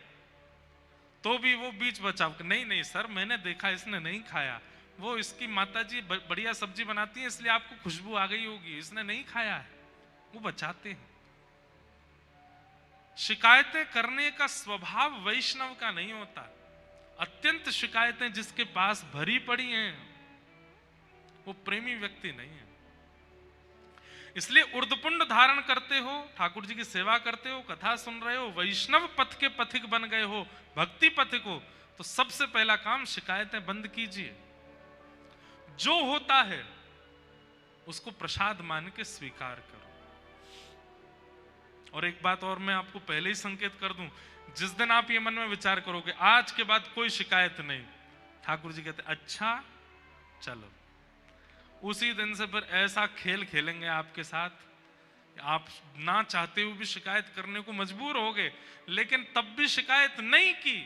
तो भी वो बीच बचाव, नहीं नहीं सर, मैंने देखा, इसने नहीं खाया, वो इसकी माताजी बढ़िया सब्जी बनाती है इसलिए आपको खुशबू आ गई होगी, इसने नहीं खाया है, वो बचाते हैं। शिकायतें करने का स्वभाव वैष्णव का नहीं होता। अत्यंत शिकायतें जिसके पास भरी पड़ी हैं, वो प्रेमी व्यक्ति नहीं है। इसलिए उर्दपुंड धारण करते हो, ठाकुर जी की सेवा करते हो, कथा सुन रहे हो, वैष्णव पथ के पथिक बन गए हो, भक्ति पथिक हो, तो सबसे पहला काम शिकायतें बंद कीजिए। जो होता है उसको प्रसाद मान के स्वीकार करो। और एक बात और मैं आपको पहले ही संकेत कर दूं, जिस दिन आप ये मन में विचार करोगे आज के बाद कोई शिकायत नहीं, ठाकुर जी कहते अच्छा चलो, उसी दिन से फिर ऐसा खेल खेलेंगे आपके साथ, आप ना चाहते हुए भी शिकायत करने को मजबूर हो गए, लेकिन तब भी शिकायत नहीं की,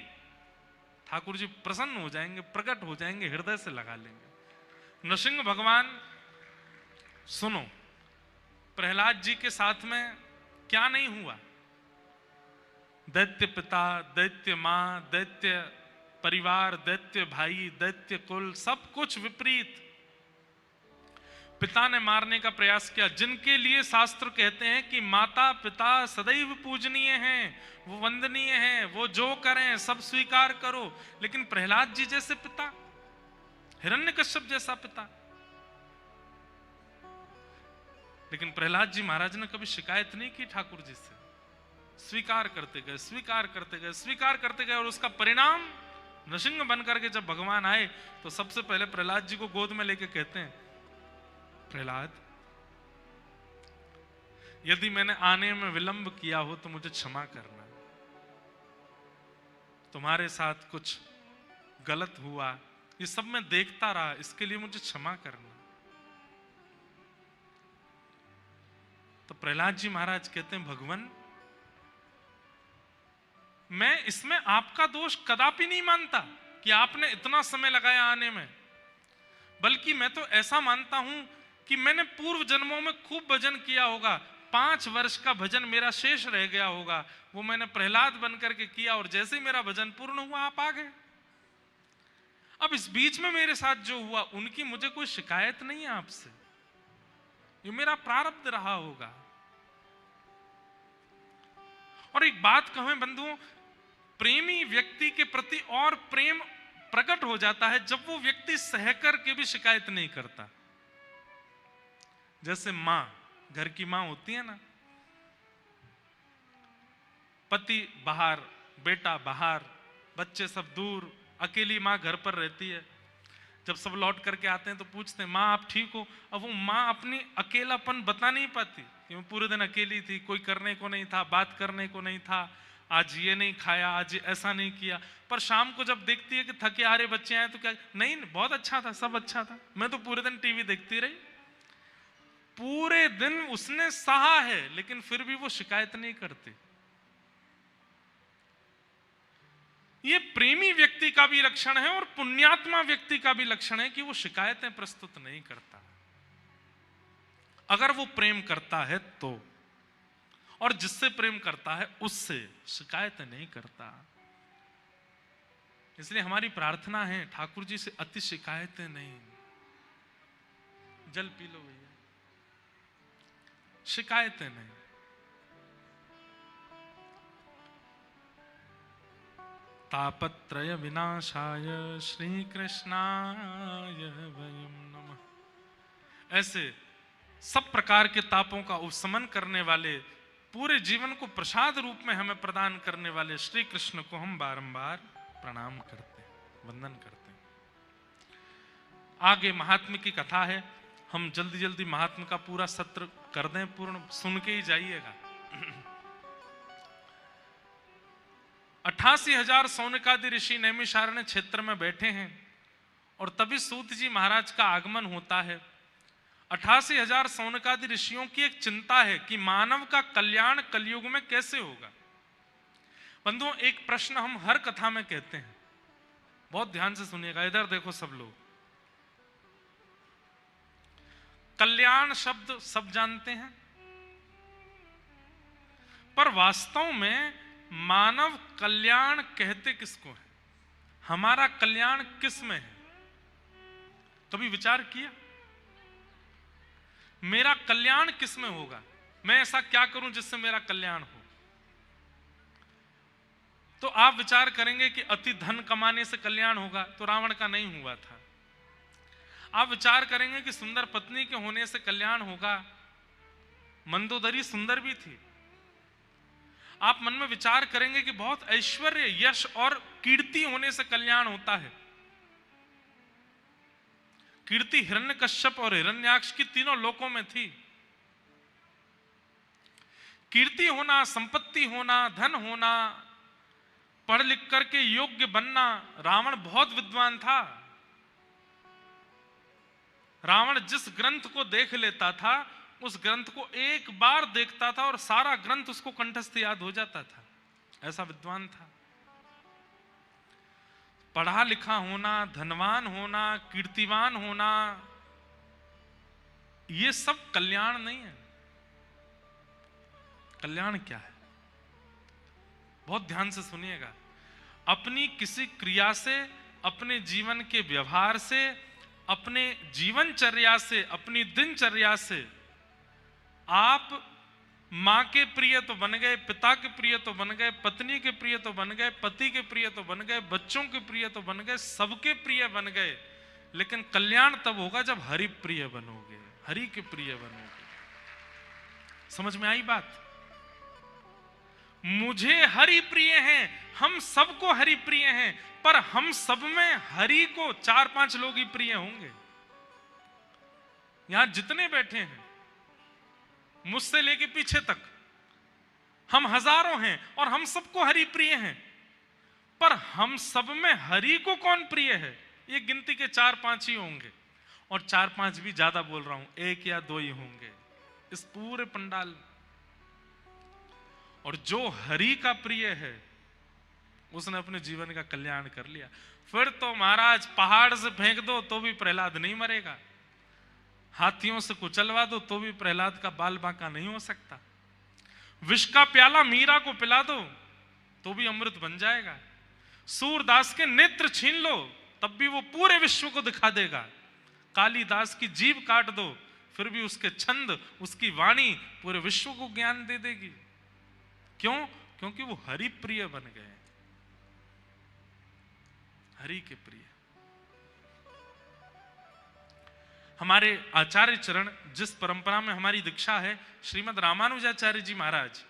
ठाकुर जी प्रसन्न हो जाएंगे, प्रकट हो जाएंगे, हृदय से लगा लेंगे। नृसिंह भगवान, सुनो, प्रहलाद जी के साथ में क्या नहीं हुआ? दैत्य पिता, दैत्य मां, दैत्य परिवार, दैत्य भाई, दैत्य कुल, सब कुछ विपरीत। पिता ने मारने का प्रयास किया, जिनके लिए शास्त्र कहते हैं कि माता पिता सदैव पूजनीय हैं, वो वंदनीय हैं, वो जो करें सब स्वीकार करो। लेकिन प्रहलाद जी जैसे पिता, हिरण्यकश्यप जैसा पिता, लेकिन प्रहलाद जी महाराज ने कभी शिकायत नहीं की ठाकुर जी से, स्वीकार करते गए, स्वीकार करते गए, स्वीकार करते गए, और उसका परिणाम नृसिंह बनकर के जब भगवान आए तो सबसे पहले प्रहलाद जी को गोद में लेके कहते हैं, प्रहलाद, यदि मैंने आने में विलंब किया हो तो मुझे क्षमा करना। तुम्हारे साथ कुछ गलत हुआ, ये सब मैं देखता रहा, इसके लिए मुझे क्षमा करना। तो प्रहलाद जी महाराज कहते हैं, भगवान मैं इसमें आपका दोष कदापि नहीं मानता कि आपने इतना समय लगाया आने में, बल्कि मैं तो ऐसा मानता हूं कि मैंने पूर्व जन्मों में खूब भजन किया होगा, 5 वर्ष का भजन मेरा शेष रह गया होगा, वो मैंने प्रहलाद बनकर के किया, और जैसे ही मेरा भजन पूर्ण हुआ आप आ गए। अब इस बीच में मेरे साथ जो हुआ उनकी मुझे कोई शिकायत नहीं है आपसे, ये मेरा प्रारब्ध रहा होगा। और एक बात कहें बंधुओं, प्रेमी व्यक्ति के प्रति और प्रेम प्रकट हो जाता है जब वो व्यक्ति सहकर के भी शिकायत नहीं करता। जैसे मां, घर की मां होती है ना, पति बाहर, बेटा बाहर, बच्चे सब दूर, अकेली मां घर पर रहती है। जब सब लौट करके आते हैं तो पूछते हैं, मां आप ठीक हो? अब वो मां अपनी अकेलापन बता नहीं पाती कि मैं पूरे दिन अकेली थी, कोई करने को नहीं था, बात करने को नहीं था, आज ये नहीं खाया, आज ऐसा नहीं किया। पर शाम को जब देखती है कि थके हारे बच्चे आए तो क्या, नहीं बहुत अच्छा था, सब अच्छा था, मैं तो पूरे दिन टीवी देखती रही। पूरे दिन उसने सहा है लेकिन फिर भी वो शिकायत नहीं करती। ये प्रेमी व्यक्ति का भी लक्षण है और पुण्यात्मा व्यक्ति का भी लक्षण है कि वो शिकायतें प्रस्तुत नहीं करता। अगर वो प्रेम करता है तो, और जिससे प्रेम करता है उससे शिकायत नहीं करता। इसलिए हमारी प्रार्थना है, ठाकुर जी से अति शिकायतें नहीं। जल पी लो भैया, शिकायतें नहीं। तापत्रय विनाशाय श्री कृष्णाय वयं नमः। ऐसे सब प्रकार के तापों का उपशमन करने वाले, पूरे जीवन को प्रसाद रूप में हमें प्रदान करने वाले श्री कृष्ण को हम बारंबार प्रणाम करते हैं, वंदन करते हैं। आगे महात्म्य की कथा है, हम जल्दी जल्दी महात्म्य का पूरा सत्र कर दें पूर्ण, सुन के ही जाइएगा। 88,000 सौनकादि ऋषि नैमिषारण्य क्षेत्र में बैठे हैं और तभी सूत जी महाराज का आगमन होता है। 88,000 सौनकादि ऋषियों की एक चिंता है कि मानव का कल्याण कलयुग में कैसे होगा। बंधुओं, एक प्रश्न हम हर कथा में कहते हैं, बहुत ध्यान से सुनिएगा, इधर देखो सब लोग। कल्याण शब्द सब जानते हैं, पर वास्तव में मानव कल्याण कहते किसको है? हमारा कल्याण किस में है? कभी विचार किया मेरा कल्याण किस में होगा? मैं ऐसा क्या करूं जिससे मेरा कल्याण हो? तो आप विचार करेंगे कि अति धन कमाने से कल्याण होगा, तो रावण का नहीं हुआ था। आप विचार करेंगे कि सुंदर पत्नी के होने से कल्याण होगा, मंदोदरी सुंदर भी थी। आप मन में विचार करेंगे कि बहुत ऐश्वर्य, यश और कीर्ति होने से कल्याण होता है। कीर्ति हिरण्यकश्यप और हिरण्याक्ष की तीनों लोकों में थी। कीर्ति होना, संपत्ति होना, धन होना, पढ़ लिख करके योग्य बनना। रावण बहुत विद्वान था। रावण जिस ग्रंथ को देख लेता था, उस ग्रंथ को एक बार देखता था और सारा ग्रंथ उसको कंठस्थ याद हो जाता था, ऐसा विद्वान था। पढ़ा लिखा होना, धनवान होना, कीर्तिवान होना, ये सब कल्याण नहीं है। कल्याण क्या है? बहुत ध्यान से सुनिएगा। अपनी किसी क्रिया से, अपने जीवन के व्यवहार से, अपने जीवनचर्या से, अपनी दिनचर्या से आप मां के प्रिय तो बन गए, पिता के प्रिय तो बन गए, पत्नी के प्रिय तो बन गए, पति के प्रिय तो बन गए, बच्चों के प्रिय तो बन गए, सबके प्रिय बन गए। लेकिन कल्याण तब होगा जब हरि प्रिय बनोगे, हरि के प्रिय बनोगे। समझ में आई बात? मुझे हरि प्रिय हैं, हम सबको हरि प्रिय हैं, पर हम सब में हरि को 4-5 लोग ही प्रिय होंगे। यहां जितने बैठे हैं मुझसे लेके पीछे तक हम हजारों हैं और हम सबको हरि प्रिय हैं, पर हम सब में हरि को कौन प्रिय है? ये गिनती के 4-5 ही होंगे, और 4-5 भी ज्यादा बोल रहा हूं, 1 या 2 ही होंगे इस पूरे पंडाल में। और जो हरि का प्रिय है उसने अपने जीवन का कल्याण कर लिया। फिर तो महाराज पहाड़ से फेंक दो तो भी प्रहलाद नहीं मरेगा, हाथियों से कुचलवा दो तो भी प्रहलाद का बाल बांका नहीं हो सकता, विष का प्याला मीरा को पिला दो तो भी अमृत बन जाएगा, सूरदास के नेत्र छीन लो तब भी वो पूरे विश्व को दिखा देगा, कालिदास की जीभ काट दो फिर भी उसके छंद, उसकी वाणी पूरे विश्व को ज्ञान दे देगी। क्यों? क्योंकि वो हरि प्रिय बन गए, हरि के प्रिय। हमारे आचार्य चरण, जिस परंपरा में हमारी दीक्षा है, श्रीमद रामानुजाचार्य जी महाराज,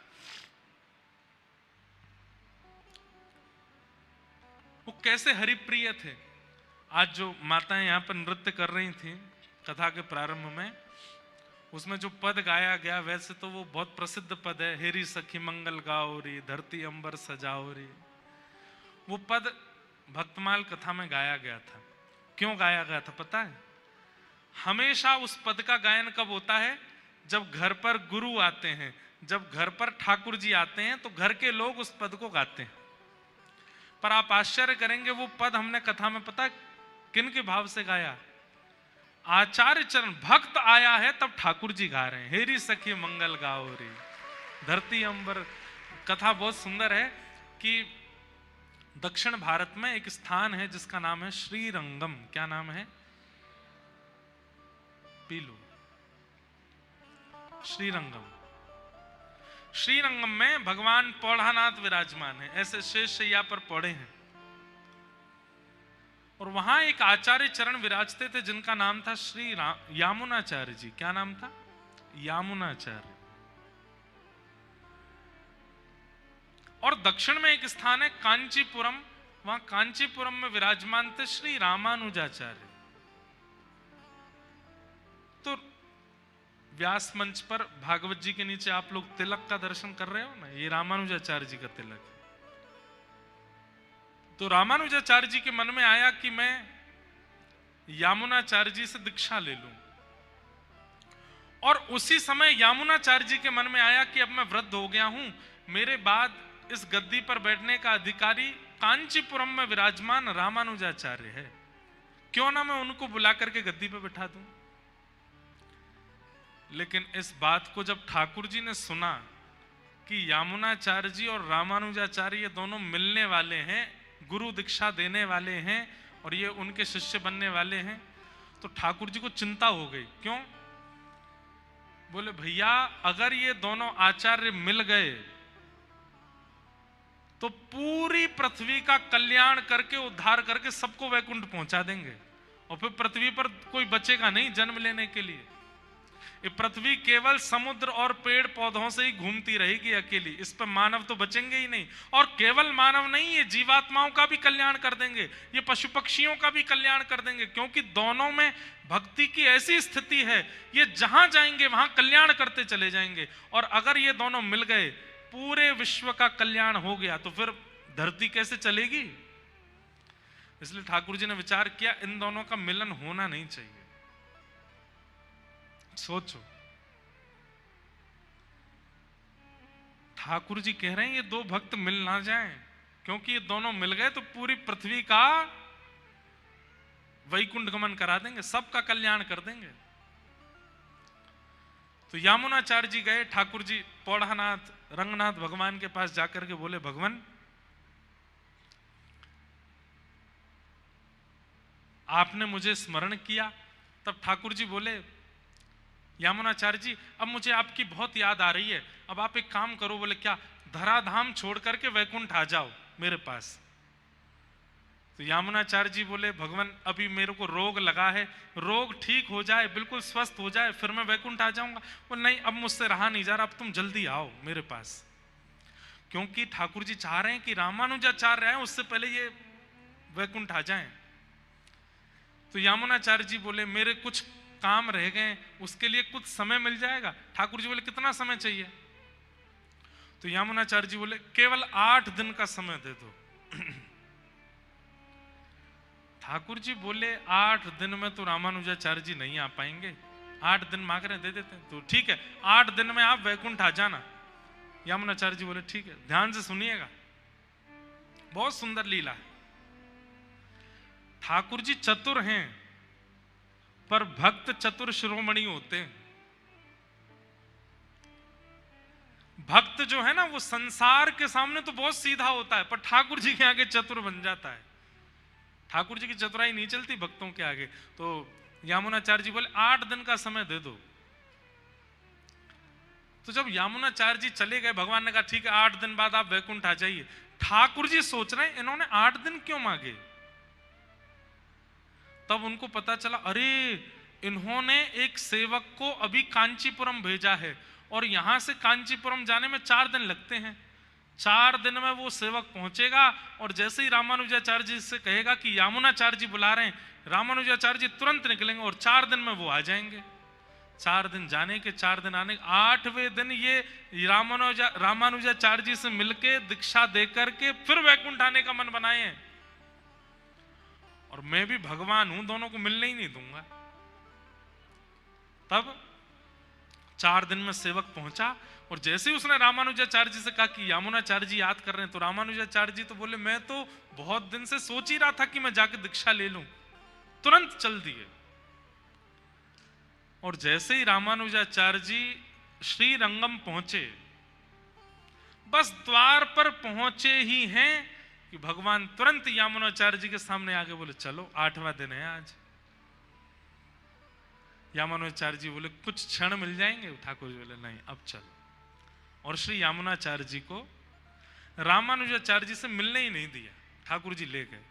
वो कैसे हरिप्रिय थे। आज जो माताएं यहाँ पर नृत्य कर रही थी कथा के प्रारंभ में, उसमें जो पद गाया गया वैसे तो वो बहुत प्रसिद्ध पद है, हेरी सखी मंगल गाओ री, धरती अंबर सजाओ री। वो पद भक्तमाल कथा में गाया गया था। क्यों गाया गया था पता है? हमेशा उस पद का गायन कब होता है? जब घर पर गुरु आते हैं, जब घर पर ठाकुर जी आते हैं तो घर के लोग उस पद को गाते हैं। पर आप आश्चर्य करेंगे, वो पद हमने कथा में पता किन के भाव से गाया? आचार्य चरण भक्त आया है तब ठाकुर जी गा रहे हैं, हेरी सखी मंगल गाओ रे, धरती अंबर। कथा बहुत सुंदर है कि दक्षिण भारत में एक स्थान है जिसका नाम है श्रीरंगम। क्या नाम है? पीलू। श्रीरंगम। श्रीरंगम में भगवान पौढ़ानाथ विराजमान है, ऐसे शेष शैया पर पौड़े हैं, और वहां एक आचार्य चरण विराजते थे जिनका नाम था श्री यामुनाचार्य जी। क्या नाम था? यामुनाचार्य। और दक्षिण में एक स्थान है कांचीपुरम, वहां कांचीपुरम में विराजमान थे श्री रामानुजाचार्य। तो व्यास मंच पर भागवत जी के नीचे आप लोग तिलक का दर्शन कर रहे हो ना, ये रामानुजाचार्य जी का तिलक है। तो रामानुजाचार्य जी के मन में आया कि मैं यामुनाचार्य जी से दीक्षा ले लूं, और उसी समय यामुनाचार्य जी के मन में आया कि अब मैं वृद्ध हो गया हूं, मेरे बाद इस गद्दी पर बैठने का अधिकारी कांचीपुरम में विराजमान रामानुजाचार्य है, क्यों ना मैं उनको बुला करके गद्दी पर बैठा दूं। लेकिन इस बात को जब ठाकुर जी ने सुना कि यामुनाचार्य जी और रामानुजाचार्य ये दोनों मिलने वाले हैं, गुरु दीक्षा देने वाले हैं और ये उनके शिष्य बनने वाले हैं, तो ठाकुर जी को चिंता हो गई। क्यों? बोले भैया अगर ये दोनों आचार्य मिल गए तो पूरी पृथ्वी का कल्याण करके, उद्धार करके सबको वैकुंठ पहुंचा देंगे, और फिर पृथ्वी पर कोई बचेगा नहीं जन्म लेने के लिए। ये पृथ्वी केवल समुद्र और पेड़ पौधों से ही घूमती रहेगी अकेली, इस पर मानव तो बचेंगे ही नहीं। और केवल मानव नहीं, ये जीवात्माओं का भी कल्याण कर देंगे, ये पशु पक्षियों का भी कल्याण कर देंगे, क्योंकि दोनों में भक्ति की ऐसी स्थिति है, ये जहां जाएंगे वहां कल्याण करते चले जाएंगे। और अगर ये दोनों मिल गए, पूरे विश्व का कल्याण हो गया, तो फिर धरती कैसे चलेगी? इसलिए ठाकुर जी ने विचार किया इन दोनों का मिलन होना नहीं चाहिए। सोचो, ठाकुर जी कह रहे हैं ये दो भक्त मिल ना जाएं, क्योंकि ये दोनों मिल गए तो पूरी पृथ्वी का वैकुंठ गमन करा देंगे, सबका कल्याण कर देंगे। तो यामुनाचार्य जी गए, ठाकुर जी पौढ़ानाथ रंगनाथ भगवान के पास जाकर के बोले, भगवान आपने मुझे स्मरण किया। तब ठाकुर जी बोले, यामुनाचार्य जी अब मुझे आपकी बहुत याद आ रही है, अब आप एक काम करो। बोले क्या? धराधाम छोड़ करके वैकुंठ आ जाओ मेरे पास। तो यामुनाचार्य जी बोले, भगवान अभी मेरे को रोग लगा है, रोग ठीक हो जाए, बिल्कुल स्वस्थ हो जाए, फिर मैं वैकुंठ आ जाऊंगा। बोले नहीं, अब मुझसे रहा नहीं जा रहा, अब तुम जल्दी आओ मेरे पास। क्योंकि ठाकुर जी चाह रहे हैं कि रामानुजाचार्य आए उससे पहले ये वैकुंठ आ जाएं। तो यामुनाचार्य जी बोले, मेरे कुछ काम रह गए उसके लिए कुछ समय मिल जाएगा। ठाकुर जी बोले कितना समय चाहिए? तो यामुनाचार्य जी बोले केवल 8 दिन का समय दे दो। ठाकुर जी बोले 8 दिन में तो रामानुजाचार्य जी नहीं आ पाएंगे, 8 दिन मांग रहे दे देते हैं। तो ठीक है, 8 दिन में आप वैकुंठ आ जाना। यामुनाचार्य जी बोले ठीक है। ध्यान से सुनिएगा, बहुत सुंदर लीला है। ठाकुर जी चतुर हैं, पर भक्त चतुर शिरोमणि होते हैं। भक्त जो है ना वो संसार के सामने तो बहुत सीधा होता है, पर ठाकुर जी के आगे चतुर बन जाता है। ठाकुर जी की चतुराई नहीं चलती भक्तों के आगे। तो यामुनाचार्य जी बोले 8 दिन का समय दे दो। तो जब यामुनाचार्य जी चले गए, भगवान ने कहा ठीक है 8 दिन बाद आप वैकुंठ आ जाइए। ठाकुर जी सोच रहे हैं इन्होंने 8 दिन क्यों मांगे। तब उनको पता चला अरे इन्होंने एक सेवक को अभी कांचीपुरम भेजा है और यहां से कांचीपुरम जाने में 4 दिन लगते हैं। 4 दिन में वो सेवक पहुंचेगा और जैसे ही रामानुजाचार्य जी से कहेगा कि यामुनाचार्य जी बुला रहे हैं, रामानुजाचार्य जी तुरंत निकलेंगे और 4 दिन में वो आ जाएंगे। 4 दिन जाने के 4 दिन आने, 8वें दिन ये रामानुजाचार्य जी से मिलके दीक्षा देकर के फिर वैकुंठ आने का मन बनाए हैं। और मैं भी भगवान हूं, दोनों को मिलने ही नहीं दूंगा। तब 4 दिन में सेवक पहुंचा और जैसे ही उसने रामानुजाचार्य जी से कहा कि यामुनाचार्य जी याद कर रहे हैं, तो रामानुजाचार्य जी तो बोले मैं तो बहुत दिन से सोच ही रहा था कि मैं जाके दीक्षा ले लूं। तुरंत चल दिए। और जैसे ही रामानुजाचार्य जी श्रीरंगम पहुंचे, बस द्वार पर पहुंचे ही हैं कि भगवान तुरंत यामुनाचार्य जी के सामने आके बोले चलो 8वां दिन है आज। यामुनाचार्य जी बोले कुछ क्षण मिल जाएंगे? ठाकुर जी बोले नहीं अब चल। और श्री यामुनाचार्य जी को रामानुजाचार्य जी से मिलने ही नहीं दिया, ठाकुर जी ले गए।